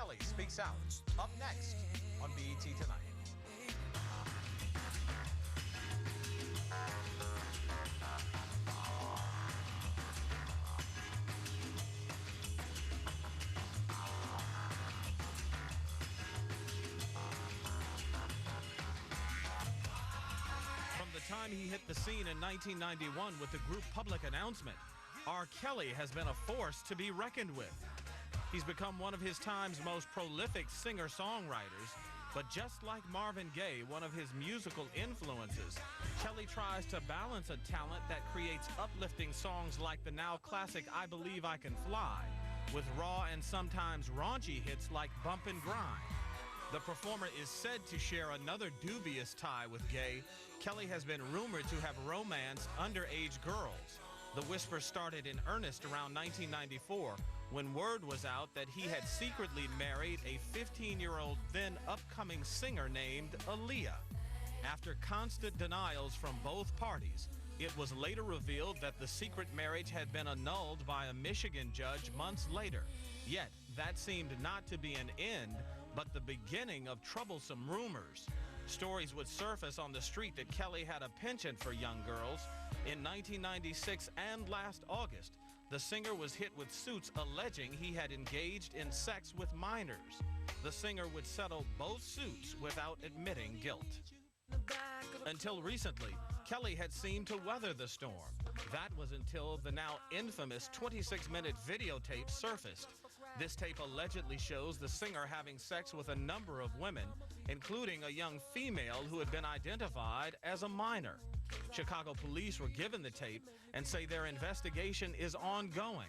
Kelly speaks out. Up next on BET Tonight. From the time he hit the scene in 1991 with the group Public Announcement, R. Kelly has been a force to be reckoned with. He's become one of his time's most prolific singer-songwriters, but just like Marvin Gaye, one of his musical influences, Kelly tries to balance a talent that creates uplifting songs like the now classic I Believe I Can Fly, with raw and sometimes raunchy hits like Bump and Grind. The performer is said to share another dubious tie with Gaye. Kelly has been rumored to have romanced underage girls. The whisper started in earnest around 1994 when word was out that he had secretly married a 15-year-old then upcoming singer named Aaliyah. After constant denials from both parties, it was later revealed that the secret marriage had been annulled by a Michigan judge months later. Yet, that seemed not to be an end, but the beginning of troublesome rumors. Stories would surface on the street that Kelly had a penchant for young girls. In 1996 and last August, the singer was hit with suits alleging he had engaged in sex with minors. The singer would settle both suits without admitting guilt. Until recently, Kelly had seemed to weather the storm. That was until the now infamous 26-minute videotape surfaced. This tape allegedly shows the singer having sex with a number of women, including a young female who had been identified as a minor. Chicago police were given the tape and say their investigation is ongoing.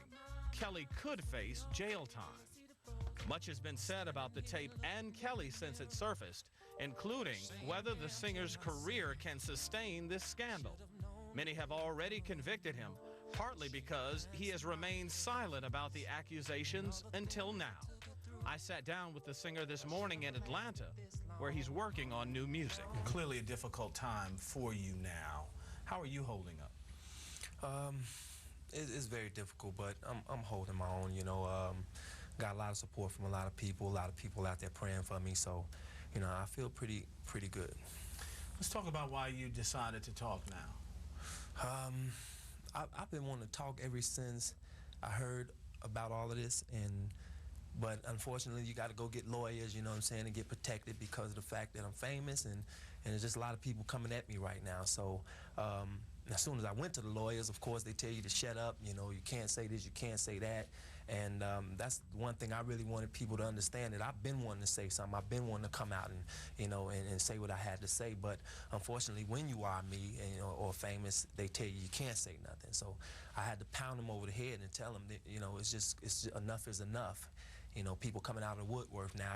Kelly could face jail time. Much has been said about the tape and Kelly since it surfaced, including whether the singer's career can sustain this scandal. Many have already convicted him, partly because he has remained silent about the accusations until now. I sat down with the singer this morning in Atlanta, where he's working on new music. Clearly a difficult time for you now. How are you holding up? It's very difficult, but I'm holding my own, you know. Got a lot of support from a lot of people out there praying for me, so, you know, I feel pretty good. Let's talk about why you decided to talk now. I've been wanting to talk ever since I heard about all of this, but unfortunately you got to go get lawyers, you know what I'm saying, and get protected because of the fact that I'm famous, and there's just a lot of people coming at me right now. So as soon as I went to the lawyers, of course, they tell you to shut up, you know, you can't say this, you can't say that. And that's one thing I really wanted people to understand, that I've been wanting to say something. I've been wanting to come out and, you know, and say what I had to say. But unfortunately, when you are me, and, you know, or famous, they tell you can't say nothing. So I had to pound them over the head and tell them that, you know, it's enough is enough. You know, people coming out of the woodwork now.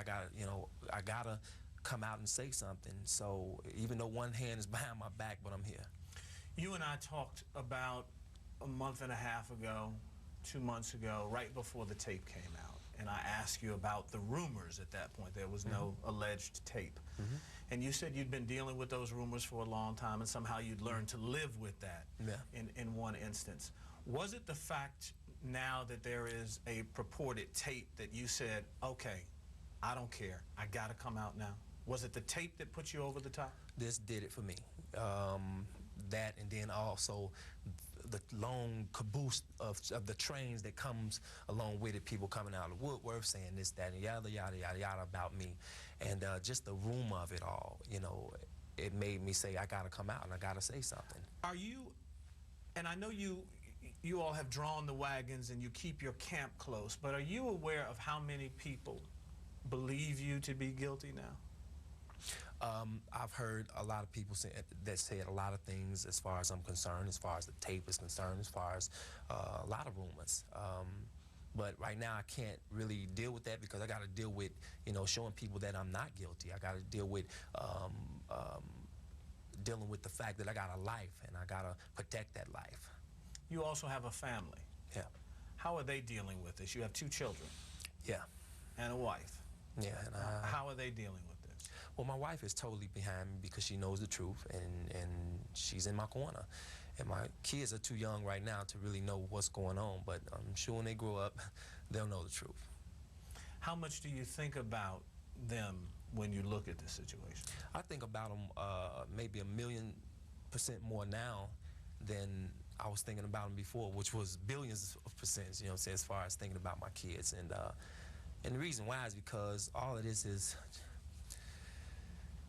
I gotta come out and say something. So even though one hand is behind my back, but I'm here. You and I talked about a month and a half ago, 2 months ago, right before the tape came out, and I asked you about the rumors at that point. There was no alleged tape. And you said you'd been dealing with those rumors for a long time, and somehow you'd learned to live with that in one instance. Was it the fact now that there is a purported tape that you said, okay, I don't care, I gotta come out now? Was it the tape that put you over the top? This did it for me. That, and then also the long caboose of the trains that comes along with it, people coming out of the woodwork saying this, that, and yada, yada, yada, yada about me. And just the rumor of it all, you know, it made me say, I gotta come out and I gotta say something. Are you, and I know you all have drawn the wagons and you keep your camp close, but are you aware of how many people believe you to be guilty now? I've heard a lot of people that said a lot of things as far as I'm concerned, as far as the tape is concerned, as far as a lot of rumors. But right now I can't really deal with that because I got to deal with, you know, showing people that I'm not guilty. I got to deal with dealing with the fact that I got a life and I got to protect that life. You also have a family. Yeah. How are they dealing with this? You have 2 children. Yeah. And a wife. Yeah. And how are they dealing with this? Well, my wife is totally behind me because she knows the truth, and she's in my corner. And my kids are too young right now to really know what's going on, but I'm sure when they grow up, they'll know the truth. How much do you think about them when you look at this situation? I think about them maybe 1,000,000% more now than I was thinking about them before, which was billions of percents, you know what I'm saying, as far as thinking about my kids. And the reason why is because all of this is,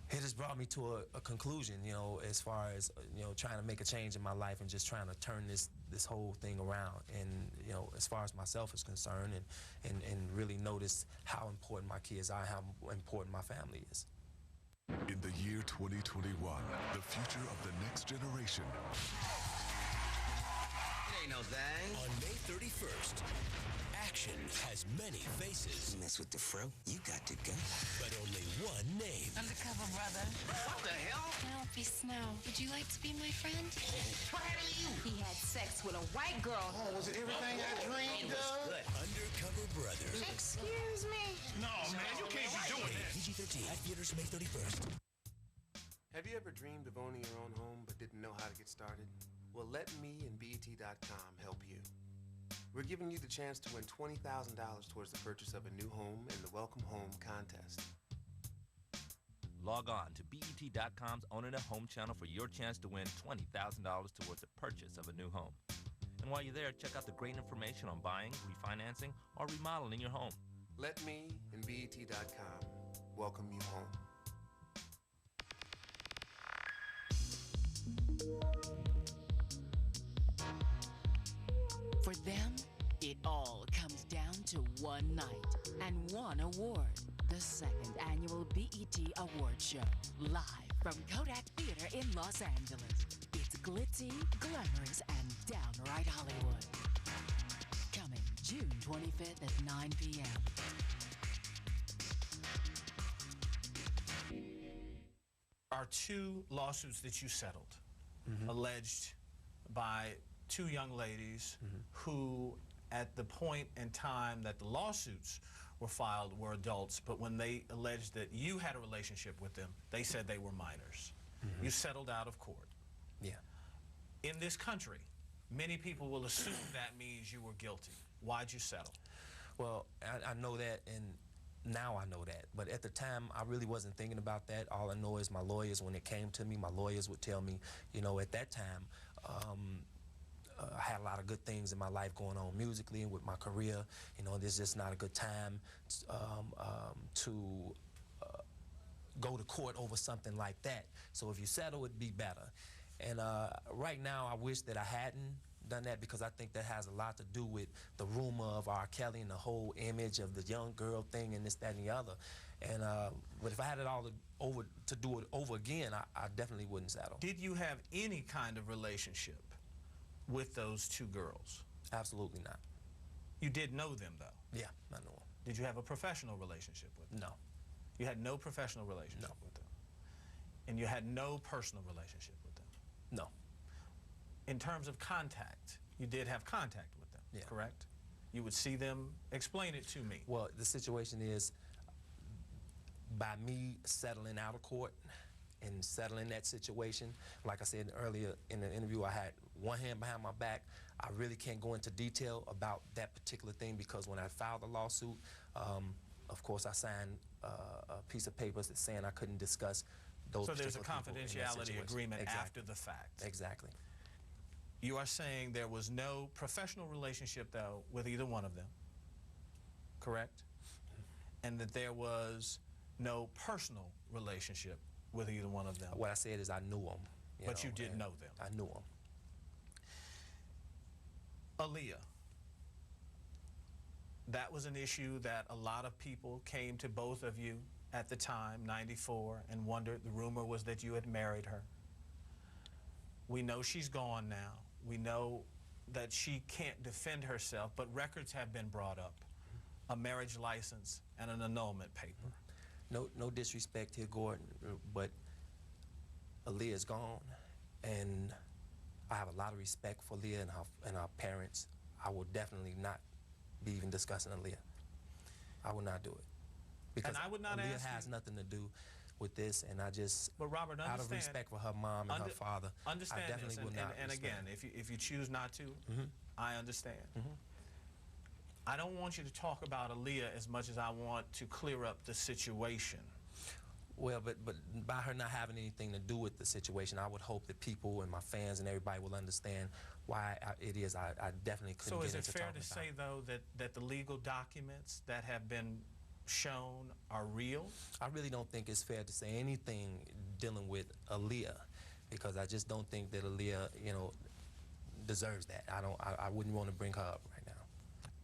it has brought me to a conclusion, you know, as far as, you know, trying to make a change in my life and just trying to turn this whole thing around. And, you know, as far as myself is concerned, and really notice how important my kids are, how important my family is. In the year 2021, the future of the next generation. It ain't no thing. On May 31st, action has many faces. You mess with the fro, you got to go. But only one name. Undercover brother. What the hell? Penelope Snow, would you like to be my friend? What happened to you? He had sex with a white girl. Oh, was it everything I dreamed of? Good. Undercover Brothers. Excuse me. No, man, you can't be doing that. PG-13 at theaters May 31st. Have you ever dreamed of owning your own home but didn't know how to get started? Well, let me and BET.com help you. We're giving you the chance to win $20,000 towards the purchase of a new home in the Welcome Home contest. Log on to BET.com's Owning a Home channel for your chance to win $20,000 towards the purchase of a new home. And while you're there, check out the great information on buying, refinancing, or remodeling your home. Let me and BET.com welcome you home. For them, it all comes down to one night and one award. The second annual BET Award Show, live from Kodak Theater in Los Angeles. It's glitzy, glamorous, and downright Hollywood. Coming June 25th at 9 p.m. Are two lawsuits that you settled, alleged by two young ladies who, at the point in time that the lawsuits were filed, were adults, but when they alleged that you had a relationship with them, they said they were minors. You settled out of court. Yeah. In this country, many people will assume that means you were guilty. Why'd you settle? Well, I know that, and now I know that. But at the time, I really wasn't thinking about that. All I know is my lawyers, when it came to me, my lawyers would tell me, you know, at that time, I had a lot of good things in my life going on musically and with my career. You know, this is just not a good time to go to court over something like that. So if you settle, it'd be better. And right now, I wish that I hadn't done that, because I think that has a lot to do with the rumor of R. Kelly and the whole image of the young girl thing and this, that, and the other. And but if I had it all to do it over again, I definitely wouldn't settle. Did you have any kind of relationship with those two girls? Absolutely not. You did know them, though? Yeah, I know them. Did you have a professional relationship with them? No. You had no professional relationship with them? And you had no personal relationship with them? No. In terms of contact, you did have contact with them, correct? You would see them. Explain it to me. Well, the situation is, by me settling out of court and settling that situation, like I said earlier in the interview, I had one hand behind my back. I really can't go into detail about that particular thing, because when I filed the lawsuit, of course, I signed a piece of paper that's saying I couldn't discuss those. So there's a particular people in that confidentiality situation. agreement Exactly. after the fact. Exactly. You are saying there was no professional relationship, though, with either one of them, correct? And that there was no personal relationship with either one of them. What I said is I knew them. But you did know them. I knew them. Aaliyah, that was an issue that a lot of people came to both of you at the time, 94, and wondered. The rumor was that you had married her. We know she's gone now. We know that she can't defend herself, but records have been brought up. A marriage license and an annulment paper. No disrespect here, Gordon, but Aaliyah's gone, and I have a lot of respect for Aaliyah and her parents. I will definitely not be even discussing Aaliyah. I will not do it. Because and I would not Aaliyah ask has you, nothing to do with this, and I just, but Robert, out of respect for her mom and her father, understand I definitely this, will not and again, if you choose not to, I understand. I don't want you to talk about Aaliyah as much as I want to clear up the situation. Well, but by her not having anything to do with the situation, I would hope that people and my fans and everybody will understand why it is I definitely couldn't get into talking about it. So is it fair to say, though, that the legal documents that have been shown are real? I really don't think it's fair to say anything dealing with Aaliyah, because I just don't think that Aaliyah, you know, deserves that. I wouldn't want to bring her up right now.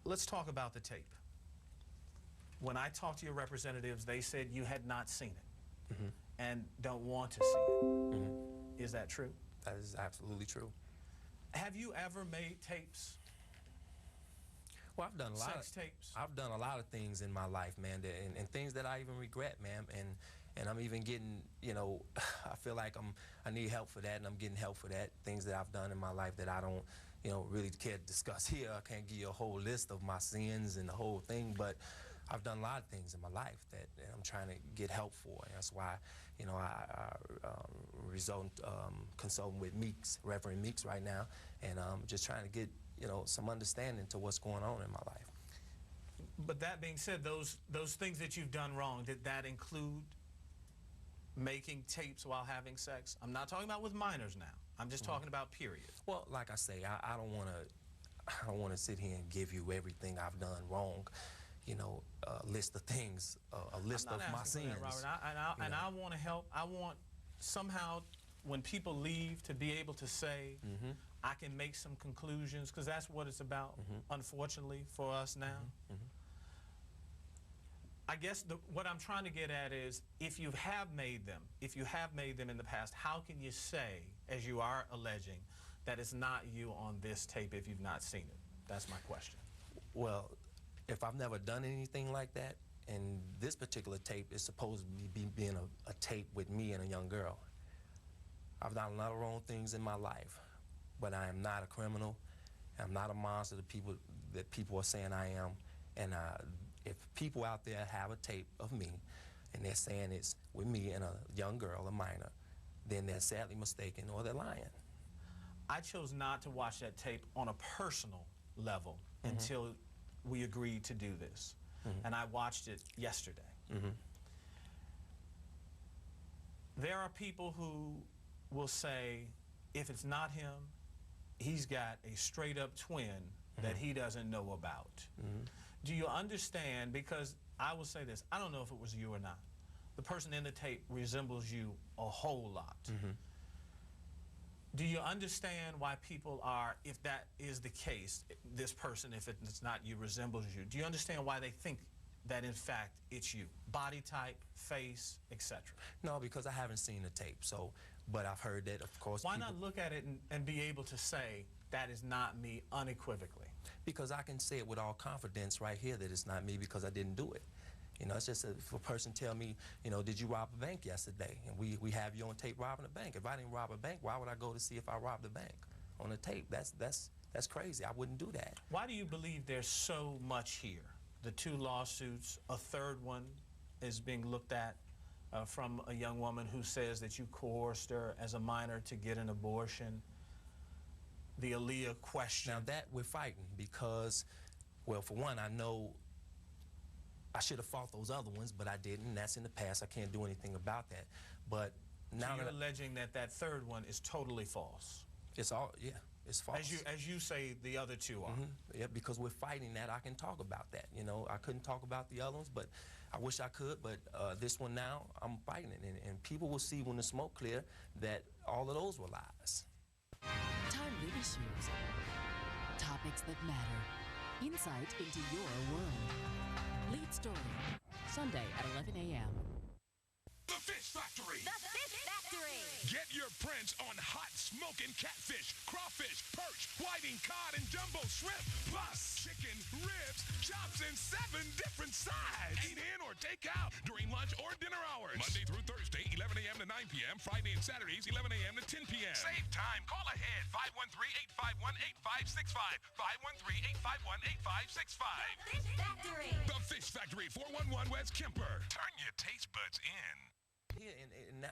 Let's talk about the tape. When I talked to your representatives, they said you had not seen it. Mm-hmm. And don't want to see it. Mm-hmm. Is that true? That is absolutely true. Have you ever made tapes? Well, I've done a lot sex tapes. I've done a lot of things in my life, man, and things that I even regret, man. And I'm even getting, you know, I feel like I need help for that, and I'm getting help for that. Things that I've done in my life that I don't, you know, really care to discuss here. I can't give you a whole list of my sins and the whole thing, but I've done a lot of things in my life that I'm trying to get help for. And that's why, you know, I consulting with Meeks, Reverend Meeks right now, and just trying to get, you know, some understanding to what's going on in my life. But that being said, those things that you've done wrong, did that include making tapes while having sex? I'm not talking about with minors now. I'm just talking about period. Well, like I say, I don't want to sit here and give you everything I've done wrong. You know, a list of things, a list of my sins. That, Robert. And I want to help. I want somehow, when people leave, to be able to say, mm-hmm. I can make some conclusions, because that's what it's about, mm-hmm. unfortunately, for us now. Mm-hmm. Mm-hmm. I guess what I'm trying to get at is, if you have made them in the past, how can you say, as you are alleging, that it's not you on this tape if you've not seen it? That's my question. Well, if I've never done anything like that, and this particular tape is supposed to be being a tape with me and a young girl, I've done a lot of wrong things in my life, but I am not a criminal. I'm not a monster that people are saying I am. And if people out there have a tape of me and they're saying it's with me and a young girl, a minor, then they're sadly mistaken or they're lying. I chose not to watch that tape on a personal level mm-hmm. until we agreed to do this. Mm-hmm. And I watched it yesterday. Mm-hmm. There are people who will say, if it's not him, he's got a straight-up twin mm-hmm. that he doesn't know about. Mm-hmm. Do you understand? Because I will say this, I don't know if it was you or not. The person in the tape resembles you a whole lot. Mm-hmm. Do you understand why people are, if that is the case, this person, if it's not you, resembles you, do you understand why they think that in fact it's you? Body type, face, etc. No, because I haven't seen the tape, so, but I've heard that, of course. Why not look at it and be able to say, that is not me unequivocally? Because I can say it with all confidence right here that it's not me, because I didn't do it. You know, it's just if a person tell me, you know, did you rob a bank yesterday? And we have you on tape robbing a bank. If I didn't rob a bank, why would I go to see if I robbed a bank on a tape? That's crazy. I wouldn't do that. Why do you believe there's so much here? The 2 lawsuits, a third one is being looked at from a young woman who says that you coerced her as a minor to get an abortion. The Aaliyah question. Now that we're fighting because, well, for one, I know I should have fought those other ones, but I didn't. That's in the past. I can't do anything about that. But now so you're alleging that third one is totally false. It's all, yeah, it's false. As you say, the other 2 are. Mm-hmm. Yeah, because we're fighting that. I can talk about that. You know, I couldn't talk about the other ones, but I wish I could. But this one now, I'm fighting it, and people will see when the smoke clear that all of those were lies. Timely issues, topics that matter, insight into your world. Lead Story, Sunday at 11 a.m. The Fish Factory. The Fish Factory. Get your prints on hot smoking catfish, crawfish, perch, whiting, cod, and jumbo shrimp, plus chicken, ribs, chops, and 7 different sides. Eat in or take out during lunch or dinner hours. Monday through Thursday, 11 a.m. to 9 p.m. Friday and Saturdays, 11 a.m. to 10 p.m. Save time. Call ahead. 513-851-8565. 513-851-8565. The Fish Factory. The Fish Factory, 411 West Kemper. Turn your taste buds in.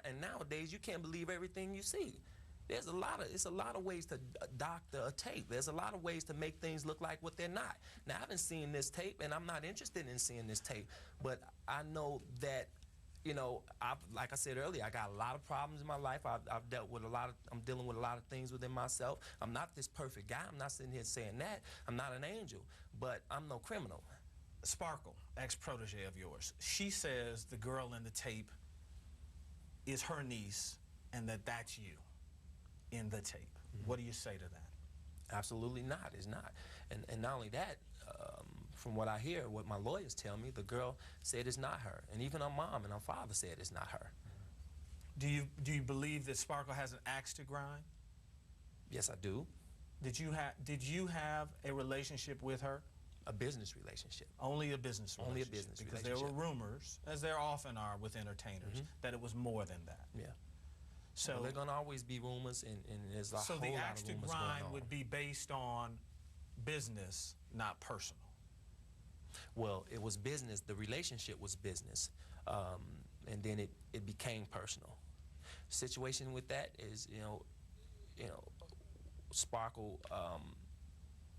And nowadays you can't believe everything you see. It's a lot of ways to doctor a tape. There's a lot of ways to make things look like what they're not. Now, I haven't seen this tape, and I'm not interested in seeing this tape, but I know that, you know, like I said earlier, I got a lot of problems in my life. I've dealt with I'm dealing with a lot of things within myself. I'm not this perfect guy. I'm not sitting here saying that. I'm not an angel, but I'm no criminal. Sparkle, ex-protege of yours, she says the girl in the tape is her niece and that's you in the tape. What do you say to that? Absolutely not. It's not. And not only that, from what I hear, what my lawyers tell me, the girl said it's not her. And even her mom and her father said it's not her. Do you believe that Sparkle has an axe to grind? Yes, I do. Did you have a relationship with her? A business relationship. Only a business relationship. Only a business because relationship. There were rumors, as there often are with entertainers, that it was more than that. Yeah. So well, there are going to always be rumors, and there's a whole lot of rumors going on. So the axe to grind would be based on business, not personal. Well, it was business. The relationship was business, and then it became personal. Situation with that is, you know, Sparkle.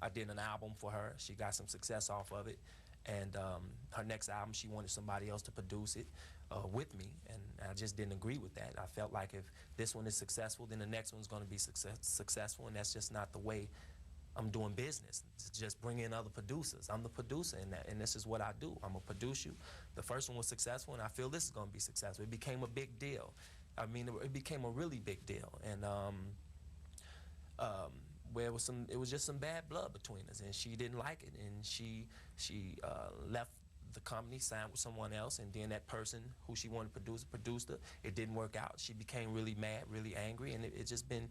I did an album for her. She got some success off of it, and her next album, she wanted somebody else to produce it with me, and I just didn't agree with that. I felt like if this one is successful, then the next one's going to be successful, and that's just not the way I'm doing business. It's just bring in other producers. I'm the producer in that, and this is what I do. I'm gonna produce you. The first one was successful, and I feel this is gonna be successful. It became a big deal. I mean, it became a really big deal, and where it was just some bad blood between us, and she didn't like it, and she left the company, signed with someone else, and then that person who she wanted to produce produced her. It didn't work out. She became really mad, really angry, and it's just been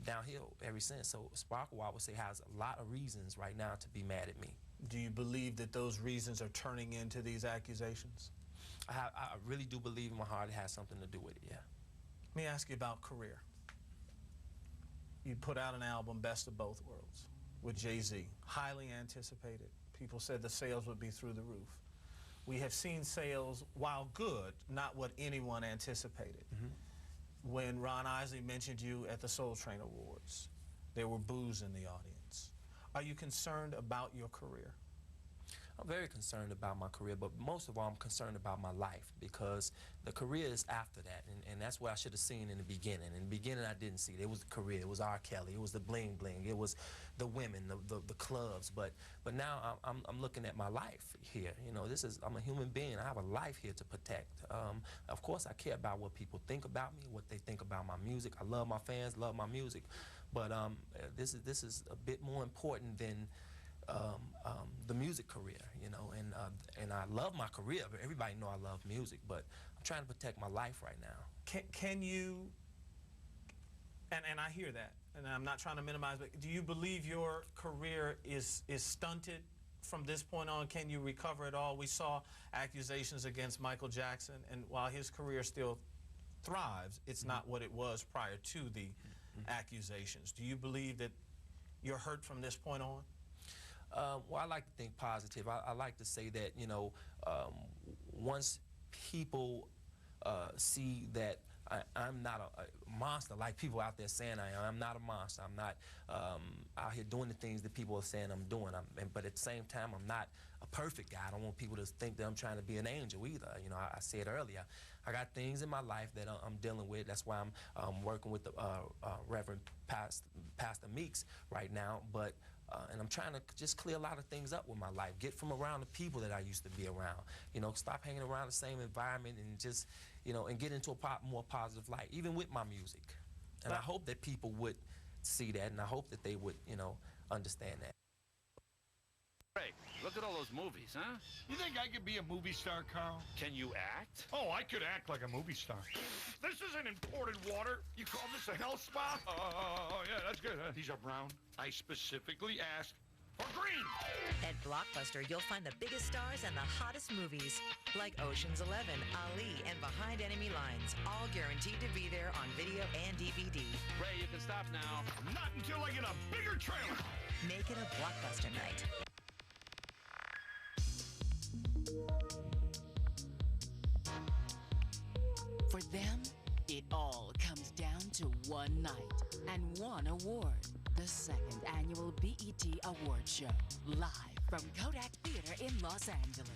downhill ever since. So Sparkle, I would say, has a lot of reasons right now to be mad at me. Do you believe that those reasons are turning into these accusations? I really do believe in my heart it has something to do with it, yeah. Let me ask you about career. You put out an album, Best of Both Worlds, with Jay-Z. Highly anticipated. People said the sales would be through the roof. We have seen sales, while good, not what anyone anticipated. When Ron Isley mentioned you at the Soul Train Awards, there were boos in the audience. Are you concerned about your career? I'm very concerned about my career, but most of all, I'm concerned about my life, because the career is after that, and that's what I should have seen in the beginning. In the beginning, I didn't see it. It was the career. It was R. Kelly. It was the bling bling. It was the women, the clubs. But now I'm looking at my life here. You know, I'm a human being. I have a life here to protect. Of course, I care about what people think about me, what they think about my music. I love my fans, love my music, but this is a bit more important than the music career, you know, and I love my career. Everybody know I love music, but I'm trying to protect my life right now. Can you, and I hear that, and I'm not trying to minimize, but do you believe your career is stunted from this point on? Can you recover it all? We saw accusations against Michael Jackson, and while his career still thrives, it's not what it was prior to the accusations. Do you believe that you're hurt from this point on? Well, I like to think positive. I like to say that, you know, once people see that I'm not a monster like people out there saying I am. I'm not a monster. I'm not out here doing the things that people are saying I'm doing. But at the same time, I'm not a perfect guy. I don't want people to think that I'm trying to be an angel either. You know, I said earlier, I got things in my life that I'm dealing with. That's why I'm working with the Reverend Pastor Meeks right now. But and I'm trying to just clear a lot of things up with my life. Get from around the people that I used to be around. You know, stop hanging around the same environment and just, you know, and get into a more positive light, even with my music. And I hope that people would see that, and I hope that they would, you know, understand that. Hey, look at all those movies, huh? You think I could be a movie star, Carl? Can you act? Oh, I could act like a movie star. This isn't imported water. You call this a health spa? Oh, yeah, that's good. These are brown. I specifically asked for green. At Blockbuster, you'll find the biggest stars and the hottest movies, like Ocean's 11, Ali, and Behind Enemy Lines, all guaranteed to be there on video and DVD. Ray, you can stop now. Not until I get a bigger trailer. Make it a Blockbuster night. For them, It all comes down to one night and one award. The second annual BET Award Show. Live from Kodak Theater in Los Angeles.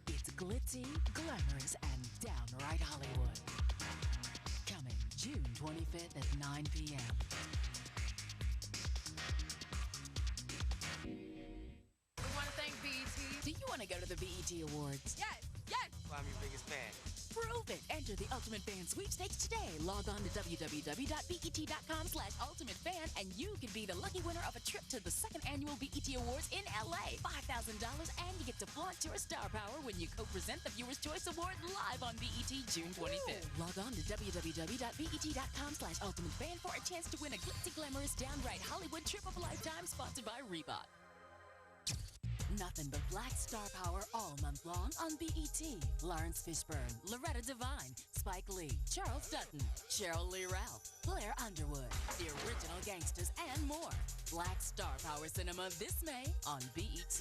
It's glitzy, glamorous, and downright Hollywood. Coming June 25th at 9 p.m. We want to thank BET. Do you want to go to the BET Awards? Yes, yes. Well, I'm your biggest fan. Prove it. Enter the Ultimate Fan Sweepstakes today. Log on to www.bet.com/ultimatefan and you could be the lucky winner of a trip to the second annual BET Awards in LA. $5,000 and you get to flaunt your star power when you co-present the Viewer's Choice Award live on BET June 25th. Log on to www.bet.com/ultimatefan for a chance to win a glitzy, glamorous, downright Hollywood trip of a lifetime sponsored by Reebok. Nothing but black star power all month long on BET. Lawrence Fishburne, Loretta Devine, Spike Lee, Charles Dutton, Cheryl Lee Ralph, Blair Underwood, the original gangsters, and more. Black star power cinema this May on BET.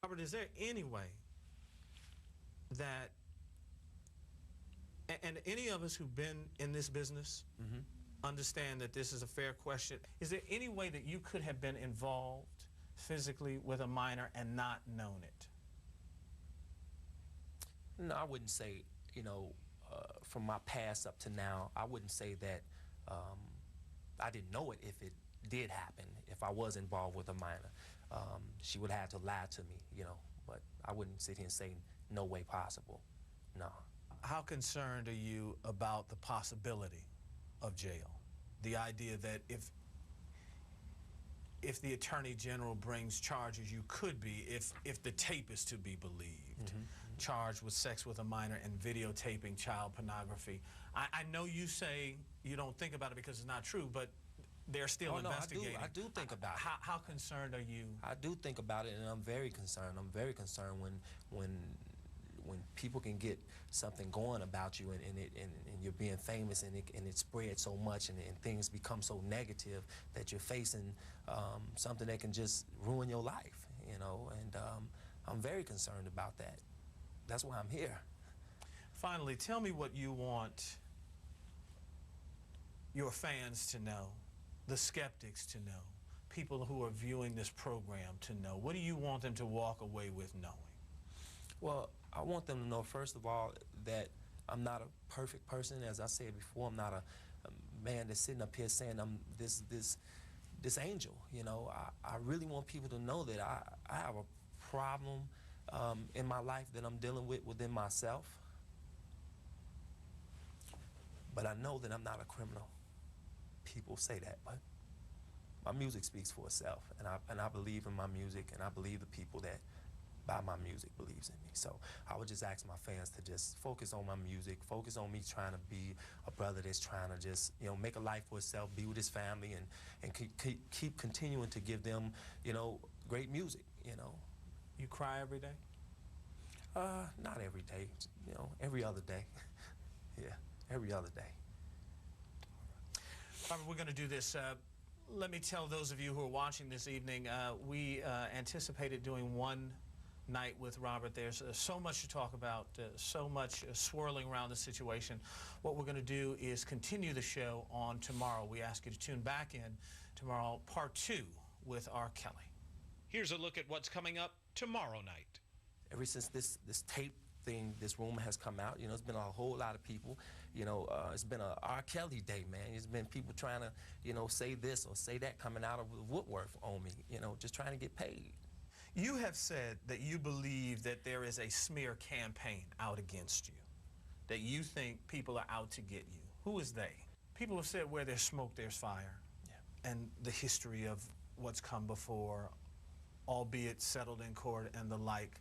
Robert, is there any way that, and any of us who've been in this business understand that this is a fair question, is there any way that you could have been involved physically with a minor and not known it? No, I wouldn't say, from my past up to now, I wouldn't say that I didn't know it if it did happen, if I was involved with a minor. She would have to lie to me, but I wouldn't sit here and say no way possible, no. How concerned are you about the possibility of jail? The idea that if the Attorney General brings charges, you could be, if the tape is to be believed, charged with sex with a minor and videotaping child pornography. I know you say you don't think about it because it's not true, but they're still investigating. I do think about it. How concerned are you? I do think about it, and I'm very concerned. I'm very concerned when people can get something going about you and you're being famous and it spreads so much and things become so negative that you're facing something that can just ruin your life, and I'm very concerned about that. That's why I'm here. Finally, tell me what you want your fans to know, the skeptics to know, people who are viewing this program to know. What do you want them to walk away with knowing? Well, I want them to know, first of all, that I'm not a perfect person. As I said before, I'm not a man that's sitting up here saying I'm this angel. I really want people to know that I have a problem in my life that I'm dealing with within myself. But I know that I'm not a criminal. People say that, but my music speaks for itself, and I believe in my music, and I believe the people that buy my music believes in me. So I would just ask my fans to just focus on my music, focus on me trying to be a brother that's trying to just, make a life for himself, be with his family, and keep continuing to give them, great music, You cry every day? Not every day, every other day. Yeah, every other day. Robert, we're going to do this. Let me tell those of you who are watching this evening, we anticipated doing one night with Robert. There's so much to talk about, so much swirling around the situation. What we're going to do is continue the show on tomorrow. We ask you to tune back in tomorrow, part 2 with R. Kelly. Here's a look at what's coming up tomorrow night. Ever since this tape thing, this rumor has come out, it's been a whole lot of people, it's been a R. Kelly day, man. It's been people trying to, say this or say that coming out of the woodwork on me, just trying to get paid. You have said that you believe that there is a smear campaign out against you, that you think people are out to get you. Who is they? People have said where there's smoke, there's fire. Yeah. And the history of what's come before, albeit settled in court and the like.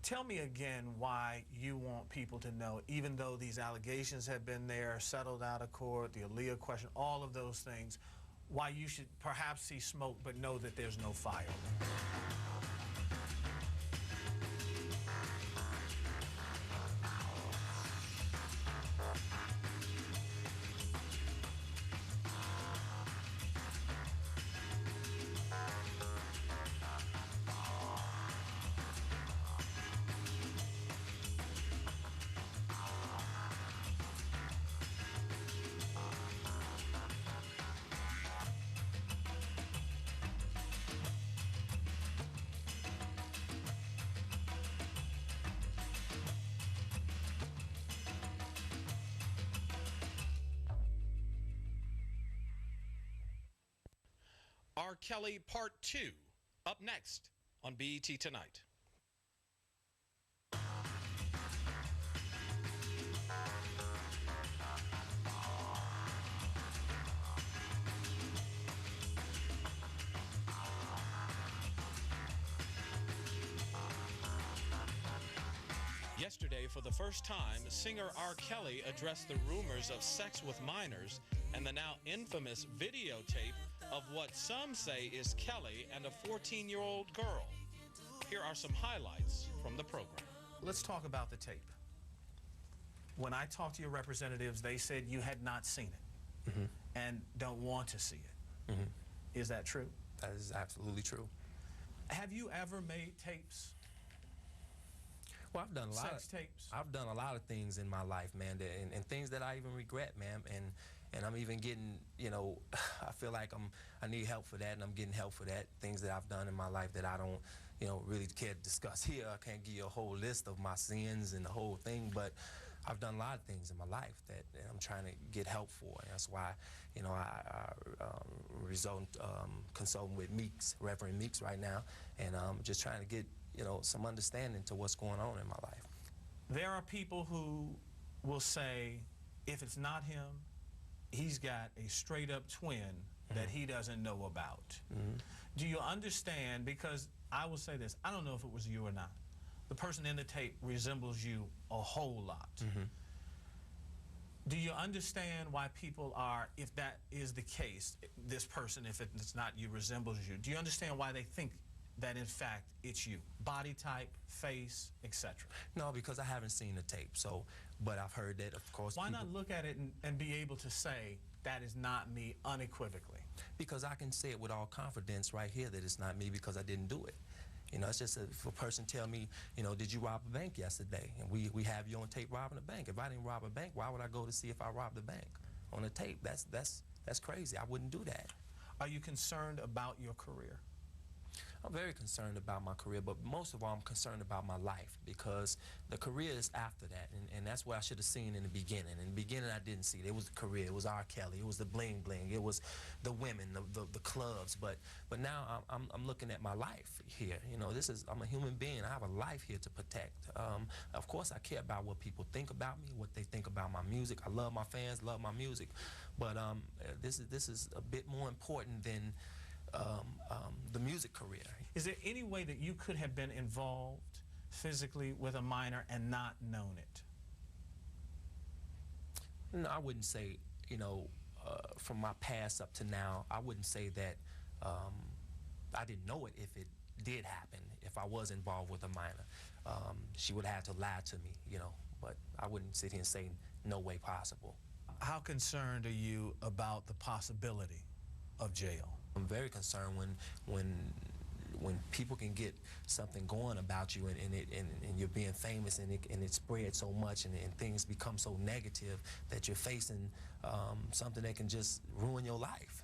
Tell me again why you want people to know, even though these allegations have been there, settled out of court, the Aaliyah question, all of those things, why you should perhaps see smoke but know that there's no fire. R. Kelly Part 2, up next on BET Tonight. Yesterday, for the first time, singer R. Kelly addressed the rumors of sex with minors and the now infamous videotape of what some say is Kelly and a 14-year-old girl. Here are some highlights from the program. Let's talk about the tape. When I talked to your representatives, they said you had not seen it and don't want to see it. Is that true? That is absolutely true. Have you ever made tapes? Well, I've done a lot Sex tapes. I've done a lot of things in my life, man, and things that I even regret, man. And I'm even getting, you know, I feel like I need help for that, and I'm getting help for that. Things that I've done in my life that I don't, you know, really care to discuss here. I can't give you a whole list of my sins and the whole thing, but I've done a lot of things in my life that I'm trying to get help for. And that's why, you know, I consulting with Meeks, Reverend Meeks right now, and just trying to get, you know, some understanding to what's going on in my life. There are people who will say, if it's not him, he's got a straight-up twin that he doesn't know about. Do you understand? Because I will say this, I don't know if it was you or not. The person in the tape resembles you a whole lot. Do you understand why people are, if that is the case, this person, if it's not you, resembles you, do you understand why they think that in fact it's you? Body type, face, etc. No, because I haven't seen the tape, so, but I've heard that, of course. Why not look at it and be able to say, that is not me unequivocally? Because I can say it with all confidence right here that it's not me because I didn't do it. You know, it's just if a person tell me, you know, did you rob a bank yesterday? And we have you on tape robbing a bank. If I didn't rob a bank, why would I go to see if I robbed a bank on a tape? That's crazy. I wouldn't do that. Are you concerned about your career? I'm very concerned about my career, but most of all, I'm concerned about my life because the career is after that, and that's what I should have seen in the beginning. In the beginning, I didn't see it. It was the career. It was R. Kelly. It was the bling bling. It was the women, the clubs. But now I'm looking at my life here. You know, I'm a human being. I have a life here to protect. Of course, I care about what people think about me, what they think about my music. I love my fans, love my music, but this is a bit more important than the music career. Is there any way that you could have been involved physically with a minor and not known it? No, I wouldn't say, you know, from my past up to now, I wouldn't say that I didn't know it if it did happen, if I was involved with a minor. She would have to lie to me, you know, but I wouldn't sit here and say no way possible. How concerned are you about the possibility of jail? I'm very concerned when people can get something going about you and you're being famous and it spreads so much and things become so negative that you're facing something that can just ruin your life.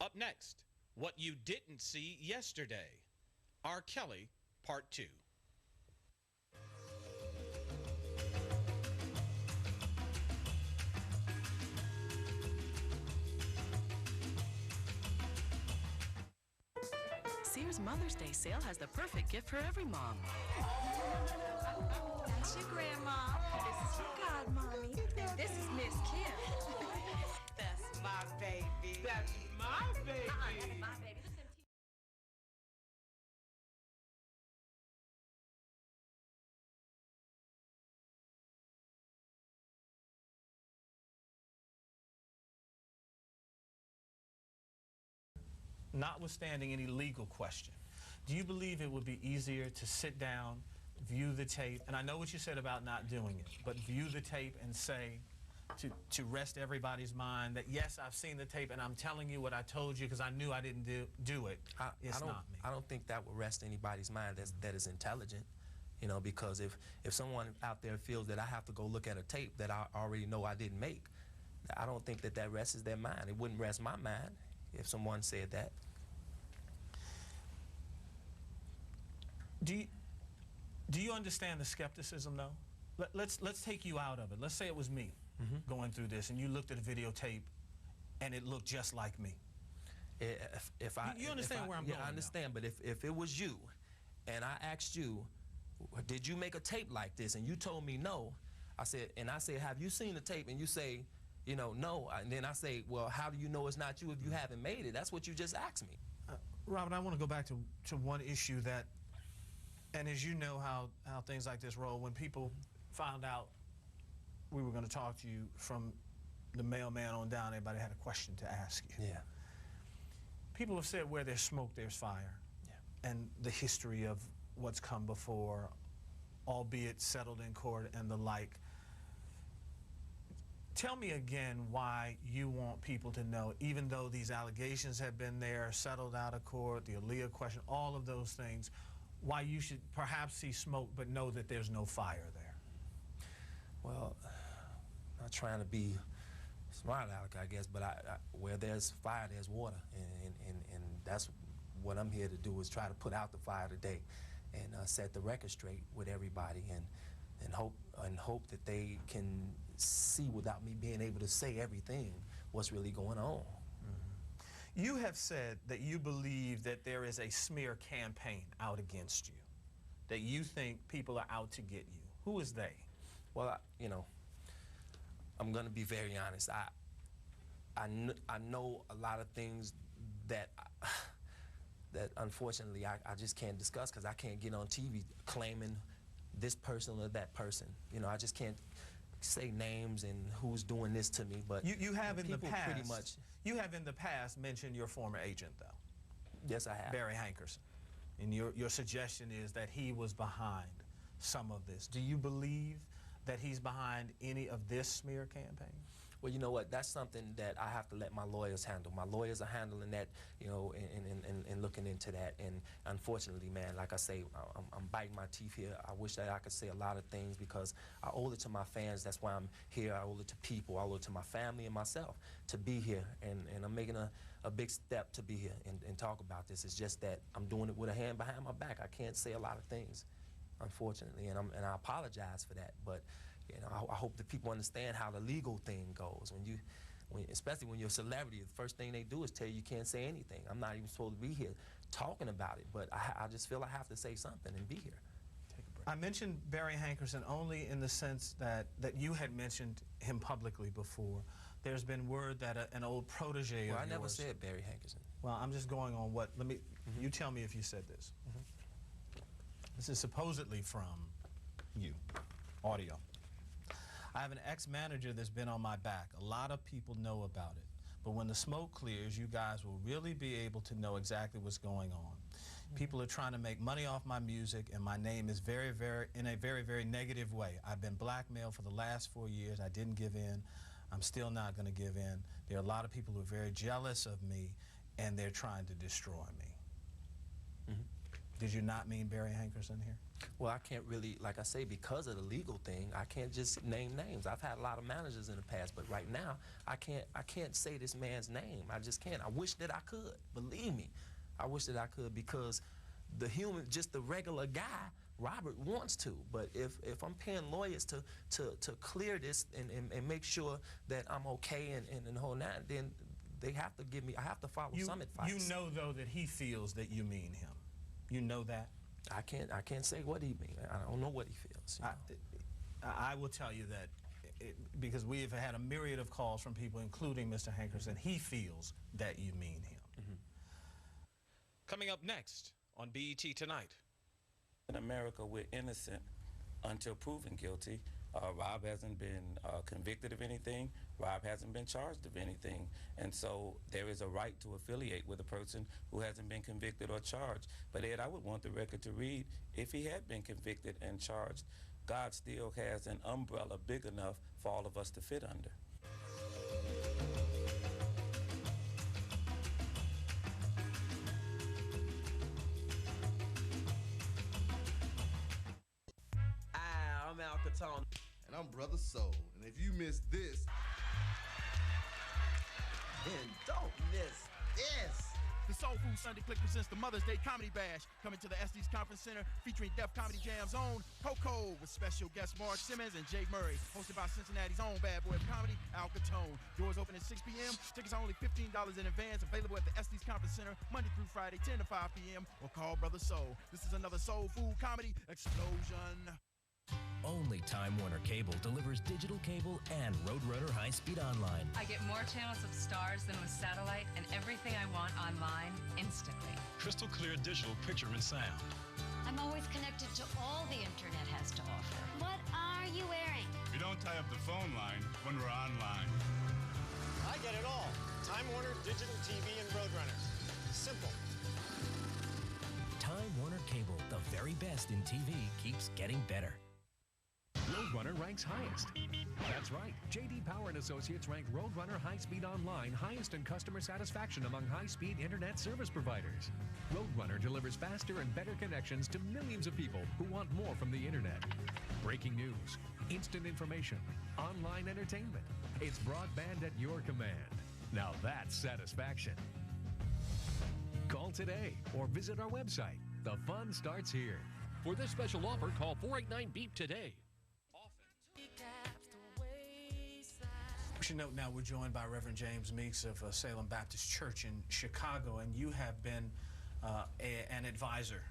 Up next, what you didn't see yesterday. R. Kelly, Part 2. Sears Mother's Day sale has the perfect gift for every mom. That's your grandma. This is your godmommy. And this is Miss Kim. That's my baby. That's my baby. That's my baby. Notwithstanding any legal question, do you believe it would be easier to sit down, view the tape, and I know what you said about not doing it, but view the tape and say, to rest everybody's mind that, yes, I've seen the tape and I'm telling you what I told you because I knew I didn't do it. It's not me. I don't think that would rest anybody's mind that is intelligent, you know, because if someone out there feels that I have to go look at a tape that I already know I didn't make, I don't think that rests their mind. It wouldn't rest my mind if someone said that. Do you understand the skepticism, though? Let's take you out of it. Let's say it was me going through this, and you looked at a videotape, and it looked just like me. If I, you understand where I'm going? Yeah, I understand. But if it was you, and I asked you, did you make a tape like this, and you told me no, I said, have you seen the tape? And you say, no. And then I say, well, how do you know it's not you if you haven't made it? That's what you just asked me. Robert, I want to go back to one issue that, and as you know how things like this roll, when people found out we were going to talk to you from the mailman on down, everybody had a question to ask you. Yeah. People have said where there's smoke, there's fire. Yeah. And the history of what's come before, albeit settled in court and the like. Tell me again why you want people to know, even though these allegations have been there, settled out of court, the Aaliyah question, all of those things, why you should perhaps see smoke but know that there's no fire there. Well, I'm not trying to be smart aleck, I guess, but where there's fire, there's water, and that's what I'm here to do, is try to put out the fire today and set the record straight with everybody, and hope that they can see, without me being able to say everything, what's really going on. Mm-hmm. You have said that you believe that there is a smear campaign out against you, that you think people are out to get you. Who is they? Well, I'm going to be very honest. I know a lot of things that unfortunately I just can't discuss, because I can't get on TV claiming this person or that person. I just can't say names and who's doing this to me. But you have in the past, pretty much. You have in the past mentioned your former agent, though. Yes, I have. Barry Hankerson. And your suggestion is that he was behind some of this. Do you believe that he's behind any of this smear campaign? Well, you know what? That's something that I have to let my lawyers handle. My lawyers are handling that, and looking into that. And unfortunately, man, like I say, I'm biting my teeth here. I wish that I could say a lot of things, because I owe it to my fans. That's why I'm here. I owe it to people. I owe it to my family and myself to be here. And I'm making a big step to be here and talk about this. It's just that I'm doing it with a hand behind my back. I can't say a lot of things, unfortunately, and I apologize for that. But I hope that people understand how the legal thing goes. Especially when you're a celebrity, the first thing they do is tell you can't say anything. I'm not even supposed to be here talking about it, but I just feel I have to say something and be here. Take a break. I mentioned Barry Hankerson only in the sense that you had mentioned him publicly before. There's been word that an old protege of yours... Well, I never said Barry Hankerson. Well, I'm just going on what... You tell me if you said this. This is supposedly from you. Audio. I have an ex-manager that's been on my back. A lot of people know about it. But when the smoke clears, you guys will really be able to know exactly what's going on. People are trying to make money off my music, and my name is in a very, very negative way. I've been blackmailed for the last 4 years. I didn't give in. I'm still not going to give in. There are a lot of people who are very jealous of me, and they're trying to destroy me. Did you not mean Barry Hankerson here? Well, I can't really, like I say, because of the legal thing, I can't just name names. I've had a lot of managers in the past, but right now, I can't say this man's name. I just can't. I wish that I could. Believe me, I wish that I could, because the human, just the regular guy, Robert, wants to. But if I'm paying lawyers to clear this and make sure that I'm okay and the whole nine, then they have to give me, I have to follow some advice. You know, though, that he feels that you mean him. You know that? I can't say what he means. I don't know what he feels. I will tell you that because we have had a myriad of calls from people, including Mr. Hankerson. He feels that you mean him. Coming up next on BET Tonight. In America, we're innocent until proven guilty. Rob hasn't been convicted of anything. Rob hasn't been charged of anything. And so there is a right to affiliate with a person who hasn't been convicted or charged. But Ed, I would want the record to read, if he had been convicted and charged, God still has an umbrella big enough for all of us to fit under. I'm Al Catone. And I'm Brother Soul. And if you missed this, then don't miss this. The Soul Food Sunday Click presents the Mother's Day Comedy Bash, coming to the Estes Conference Center, featuring Def Comedy Jam's own Coco, with special guests Mark Simmons and Jake Murray, hosted by Cincinnati's own bad boy of comedy, Al Capone. Doors open at 6 p.m. Tickets are only $15 in advance, available at the Estes Conference Center, Monday through Friday, 10 to 5 p.m., or call Brother Soul. This is another Soul Food Comedy explosion. Only Time Warner Cable delivers digital cable and Roadrunner high-speed online. I get more channels of Stars than with satellite, and everything I want online instantly. Crystal clear digital picture and sound. I'm always connected to all the internet has to offer. What are you wearing? We don't tie up the phone line when we're online. I get it all. Time Warner, digital TV, and Roadrunner. Simple. Time Warner Cable, the very best in TV, keeps getting better. Roadrunner ranks highest. That's right. J.D. Power and Associates ranked Roadrunner High-Speed Online highest in customer satisfaction among high-speed internet service providers. Roadrunner delivers faster and better connections to millions of people who want more from the internet. Breaking news, instant information, online entertainment. It's broadband at your command. Now that's satisfaction. Call today or visit our website. The fun starts here. For this special offer, call 489-BEEP today. We should note now we're joined by Reverend James Meeks of Salem Baptist Church in Chicago, and you have been an advisor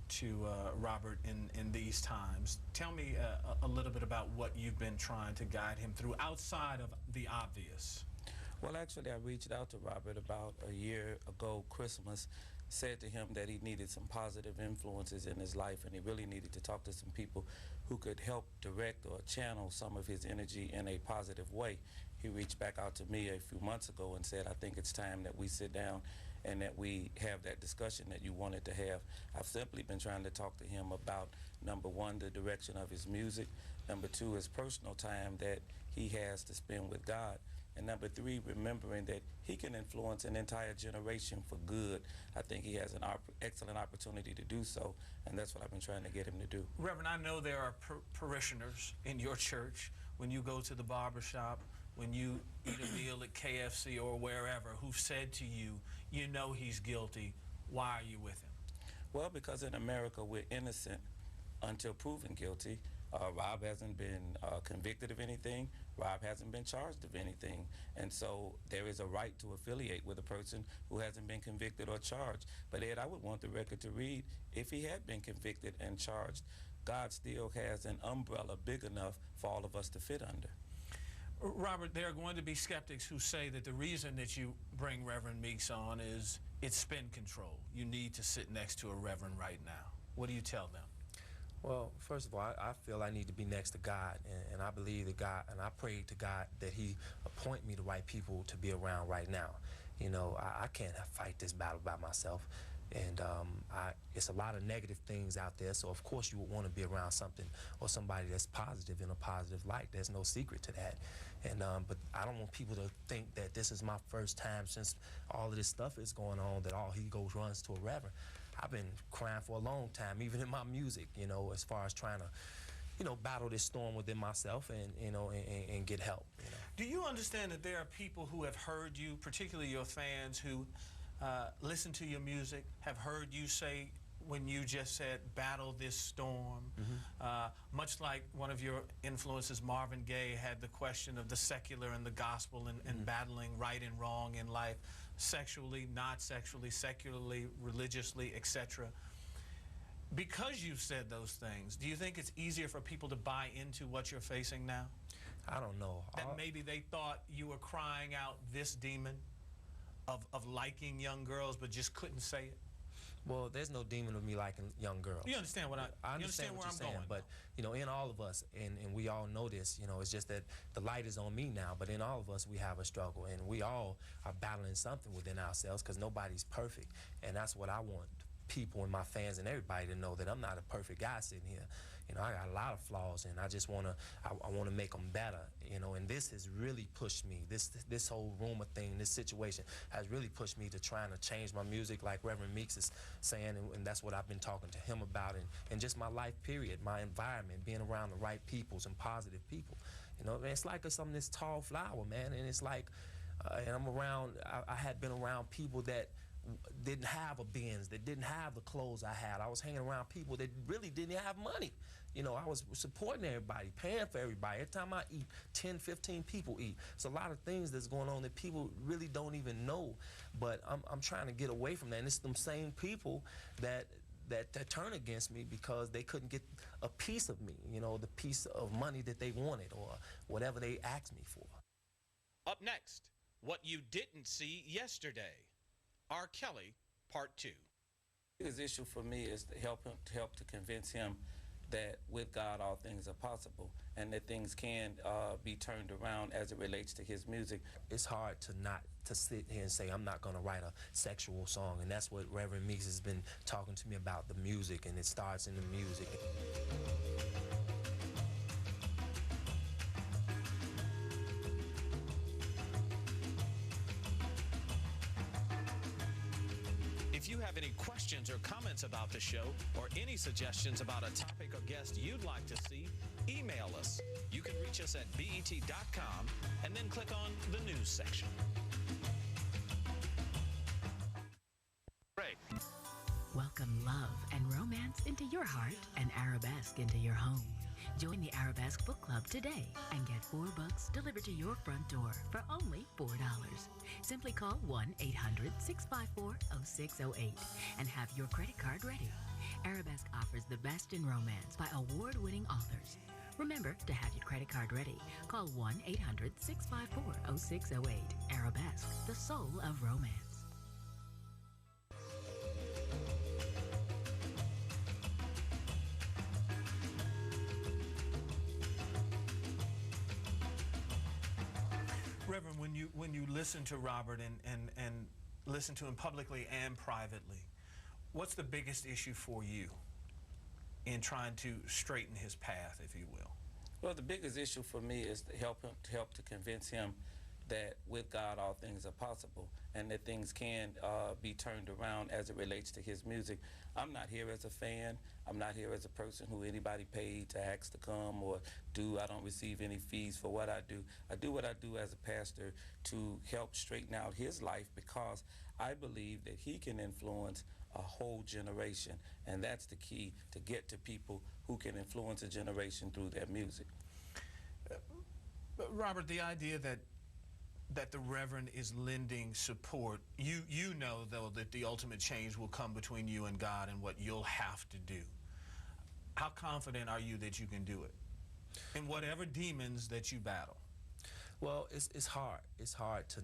to Robert in these times. Tell me a little bit about what you've been trying to guide him through outside of the obvious. Well, actually, I reached out to Robert about a year ago, Christmas, said to him that he needed some positive influences in his life, and he really needed to talk to some people who could help direct or channel some of his energy in a positive way. He reached back out to me a few months ago and said, I think it's time that we sit down and that we have that discussion that you wanted to have. I've simply been trying to talk to him about, number one, the direction of his music, number two, his personal time that he has to spend with God, and number three, remembering that he can influence an entire generation for good. I think he has an excellent opportunity to do so, and that's what I've been trying to get him to do. Reverend, I know there are parishioners in your church, when you go to the barbershop, when you eat a meal at KFC or wherever, who've said to you, you know he's guilty, why are you with him? Well, because in America we're innocent until proven guilty. Rob hasn't been convicted of anything. Rob hasn't been charged of anything. And so there is a right to affiliate with a person who hasn't been convicted or charged. But Ed, I would want the record to read, if he had been convicted and charged, God still has an umbrella big enough for all of us to fit under. Robert, there are going to be skeptics who say that the reason that you bring Reverend Meeks on is it's spin control. You need to sit next to a reverend right now. What do you tell them? Well, first of all, I feel I need to be next to God, and I believe that God, and I pray to God that He appoint me the right people to be around right now. You know, I can't fight this battle by myself, and it's a lot of negative things out there, so of course you would want to be around something or somebody that's positive in a positive light. There's no secret to that. And but I don't want people to think that this is my first time since all of this stuff is going on, that all he goes runs to a reverend. I've been crying for a long time, even in my music, you know, as far as trying to, you know, battle this storm within myself and, you know, and get help, you know. Do you understand that there are people who have heard you, particularly your fans, who listen to your music, have heard you say, when you just said, battle this storm, much like one of your influences, Marvin Gaye, had the question of the secular and the gospel and battling right and wrong in life, sexually, not sexually, secularly, religiously, etc. Because you've said those things, do you think it's easier for people to buy into what you're facing now? I don't know. That maybe they thought you were crying out this demon of liking young girls but just couldn't say it? Well, there's no demon of me liking young girls. You understand what I understand what you're saying, but you know, in all of us, and we all know this, you know, it's just that the light is on me now, but in all of us we have a struggle, and we all are battling something within ourselves, because nobody's perfect, and that's what I want people and my fans and everybody to know, that I'm not a perfect guy sitting here. You know, I got a lot of flaws, and I just want to, I want to make them better, you know, and this has really pushed me. This whole rumor thing, this situation has really pushed me to trying to change my music, like Reverend Meeks is saying, and that's what I've been talking to him about, and just my life period, my environment, being around the right peoples and positive people. You know, it's like I'm this tall flower, man, and it's like, and I'm around, I had been around people that didn't have a Benz, that didn't have the clothes I had. I was hanging around people that really didn't have money. You know, I was supporting everybody, paying for everybody. Every time I eat, 10, 15 people eat. It's a lot of things that's going on that people really don't even know. But I'm trying to get away from that. And it's them same people that turn against me because they couldn't get a piece of me, you know, the piece of money that they wanted or whatever they asked me for. Up next, what you didn't see yesterday. R. Kelly, Part 2. His issue for me is to help to convince him that with God all things are possible and that things can be turned around as it relates to his music. It's hard to sit here and say I'm not going to write a sexual song, and that's what Reverend Meeks has been talking to me about, the music, and it starts in the music. If you have any questions or comments about the show or any suggestions about a topic or guest you'd like to see, email us. You can reach us at BET.com and then click on the news section. Great. Welcome love and romance into your heart and arabesque into your home. Join the Arabesque Book Club today and get 4 books delivered to your front door for only $4. Simply call 1-800-654-0608 and have your credit card ready. Arabesque offers the best in romance by award-winning authors. Remember to have your credit card ready. Call 1-800-654-0608. Arabesque, the soul of romance. Reverend, when you listen to Robert and listen to him publicly and privately, what's the biggest issue for you in trying to straighten his path, if you will? Well, the biggest issue for me is to help to convince him that with God all things are possible and that things can be turned around as it relates to his music. I'm not here as a fan. I'm not here as a person who anybody paid to ask to come or do. I don't receive any fees for what I do. I do what I do as a pastor to help straighten out his life because I believe that he can influence a whole generation, and that's the key, to get to people who can influence a generation through their music. But Robert, the idea that the Reverend is lending support, you know, though, that the ultimate change will come between you and God and what you'll have to do. How confident are you that you can do it in whatever demons that you battle? Well, it's hard. It's hard to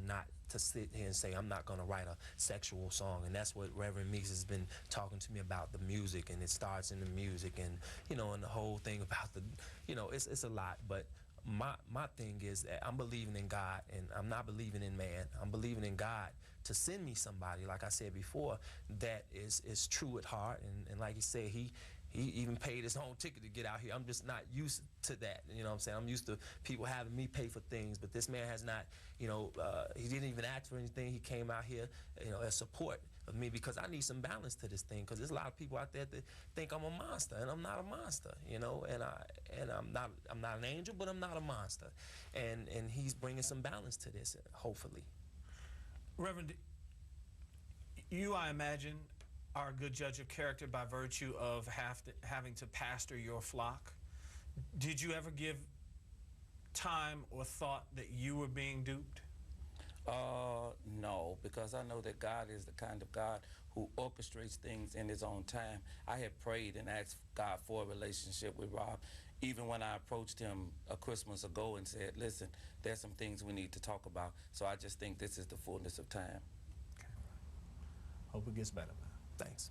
sit here and say I'm not going to write a sexual song, and that's what Reverend Meeks has been talking to me about, the music, and it starts in the music, and you know, and the whole thing about the, you know, it's a lot. But my thing is that I'm believing in God, and I'm not believing in man. I'm believing in God to send me somebody, like I said before, that is true at heart, and like he said, he even paid his own ticket to get out here. I'm just not used to that, you know what I'm saying? I'm used to people having me pay for things, but this man has not, you know, he didn't even ask for anything. He came out here, you know, as support of me because I need some balance to this thing, because there's a lot of people out there that think I'm a monster, and I'm not a monster, you know, and I'm not an angel, but I'm not a monster, and he's bringing some balance to this, hopefully. Reverend, you, I imagine, are a good judge of character by virtue of having to pastor your flock. Did you ever give time or thought that you were being duped? No, because I know that God is the kind of God who orchestrates things in his own time. I had prayed and asked God for a relationship with Rob, even when I approached him a Christmas ago and said, listen, there's some things we need to talk about. So I just think this is the fullness of time. Okay. Hope it gets better, man. Thanks.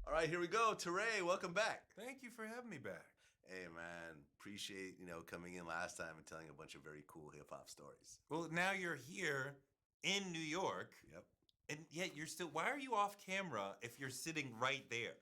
All right, here we go. Teray, welcome back. Thank you for having me back. Hey, man, appreciate, coming in last time and telling a bunch of very cool hip-hop stories. Well, now you're here in New York. Yep. And yet you're still, why are you off camera if you're sitting right there?